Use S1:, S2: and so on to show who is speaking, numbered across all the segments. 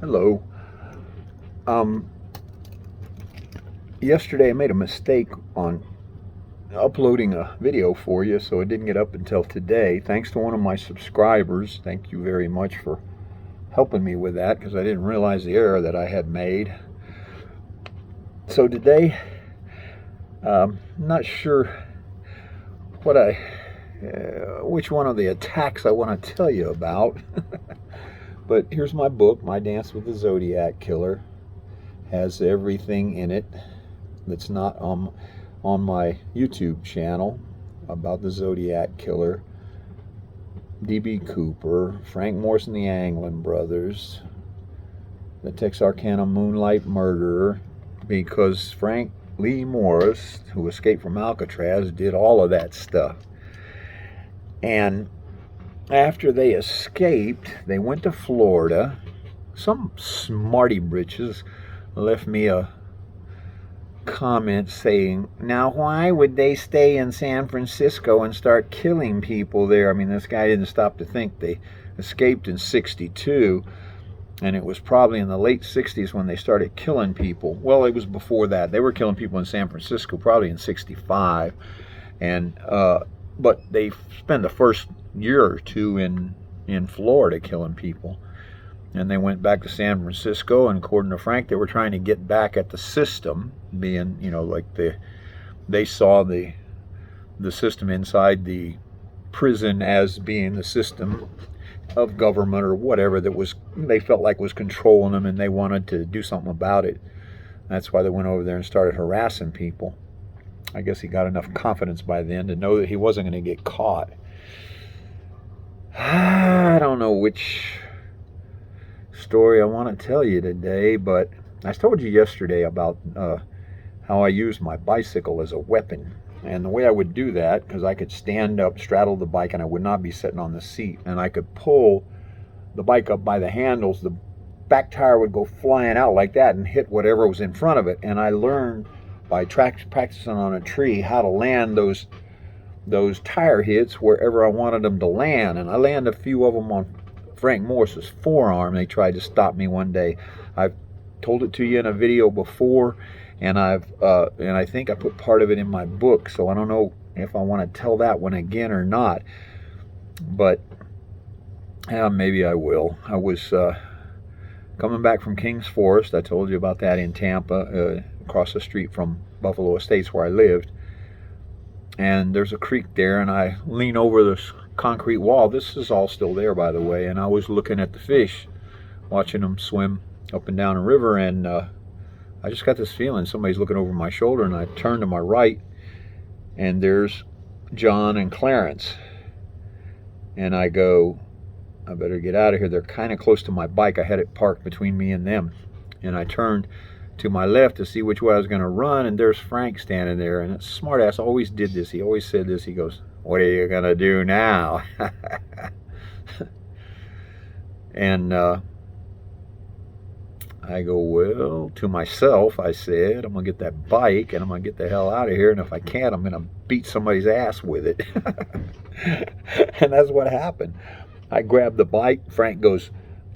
S1: Hello. Um, Yesterday I made a mistake on uploading a video for you, so it didn't get up until today. Thanks to one of my subscribers. Thank you very much for helping me with that, because I didn't realize the error that I had made. So today, I'm not sure which one of the attacks I want to tell you about. But here's my book, My Dance with the Zodiac Killer. Has everything in it that's not on my YouTube channel about the Zodiac Killer, D.B. Cooper, Frank Morse and the Anglin brothers, the Texarkana Moonlight Murderer, because Frank Lee Morris, who escaped from Alcatraz, did all of that stuff. And after they escaped, they went to Florida. Some smarty britches left me a comment saying, now why would they stay in San Francisco and start killing people there? I mean, this guy didn't stop to think. They escaped in 62, and it was probably in the late 60s when they started killing people. Well, it was before that. They were killing people in San Francisco probably in 65, and but they spent the first year or two in Florida killing people. And they went back to San Francisco, and according to Frank, they were trying to get back at the system, being, like they saw the system inside the prison as being the system of government or whatever that they felt like was controlling them, and they wanted to do something about it. That's why they went over there and started harassing people. I guess he got enough confidence by then to know that he wasn't going to get caught. I don't know which story I want to tell you today, but I told you yesterday about how I used my bicycle as a weapon. And the way I would do that, because I could stand up, straddle the bike, and I would not be sitting on the seat, and I could pull the bike up by the handles, the back tire would go flying out like that and hit whatever was in front of it. And I learned by practicing on a tree how to land those tire hits wherever I wanted them to land. And I landed a few of them on Frank Morse's forearm. They tried to stop me one day. I've told it to you in a video before, and I think I put part of it in my book, so I don't know if I want to tell that one again or not, but maybe I will. I was coming back from Kings Forest. I told you about that in Tampa, across the street from Buffalo Estates where I lived, and there's a creek there, and I lean over this concrete wall. This is all still there, by the way, and I was looking at the fish, watching them swim up and down the river, and I just got this feeling somebody's looking over my shoulder, and I turned to my right, and there's John and Clarence, and I go, I better get out of here. They're kind of close to my bike. I had it parked between me and them, and I turned to my left to see which way I was going to run, and there's Frank standing there. And that smartass always did this. He always said this. He goes, what are you going to do now? And I go, well, to myself, I said, I'm going to get that bike, and I'm going to get the hell out of here, and if I can't, I'm going to beat somebody's ass with it. And that's what happened. I grabbed the bike. Frank goes,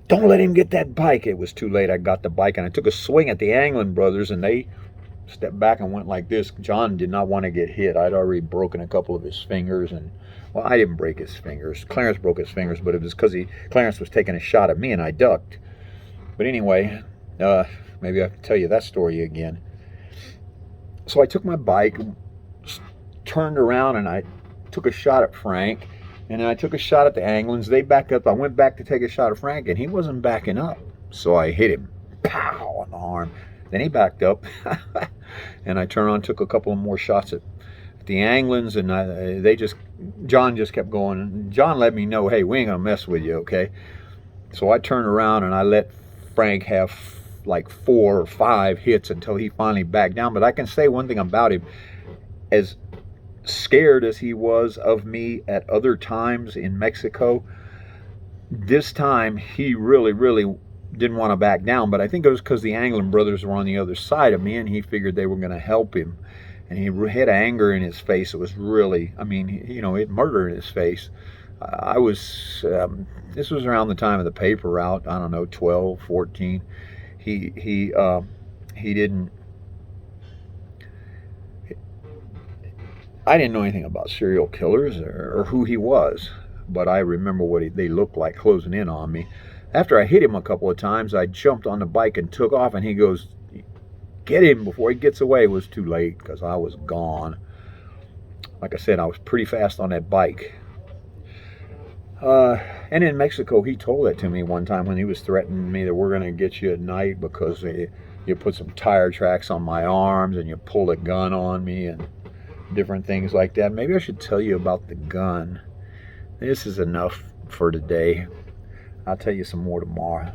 S1: don't let him get that bike. It was too late. I got the bike, and I took a swing at the Anglin brothers, and they stepped back and went like this. John did not want to get hit. I'd already broken a couple of his fingers, and, well, I didn't break his fingers. Clarence broke his fingers, but it was because Clarence was taking a shot at me, and I ducked. But anyway, maybe I have to tell you that story again. So I took my bike, turned around, and I took a shot at Frank, and then I took a shot at the Anglins. They backed up. I went back to take a shot at Frank, and he wasn't backing up. So I hit him, pow, on the arm. Then he backed up, and I turned on, took a couple of more shots at the Anglins, and John just kept going. John let me know, hey, we ain't gonna mess with you, okay? So I turned around, and I let Frank have like 4 or 5 hits until he finally backed down. But I can say one thing about him: as scared as he was of me at other times in Mexico, this time he really didn't want to back down. But I think it was because the Anglin brothers were on the other side of me, and he figured they were going to help him. And he had anger in his face. It was really, I mean, he had murder in his face. I was, this was around the time of the paper route, I don't know, 12, 14. He didn't, I didn't know anything about serial killers or who he was, but I remember what they looked like closing in on me. After I hit him a couple of times, I jumped on the bike and took off, and he goes, "Get him before he gets away." It was too late because I was gone. Like I said, I was pretty fast on that bike. And in Mexico, he told that to me one time when he was threatening me that we're going to get you at night because you put some tire tracks on my arms and you pulled a gun on me and different things like that. Maybe I should tell you about the gun. This is enough for today. I'll tell you some more tomorrow.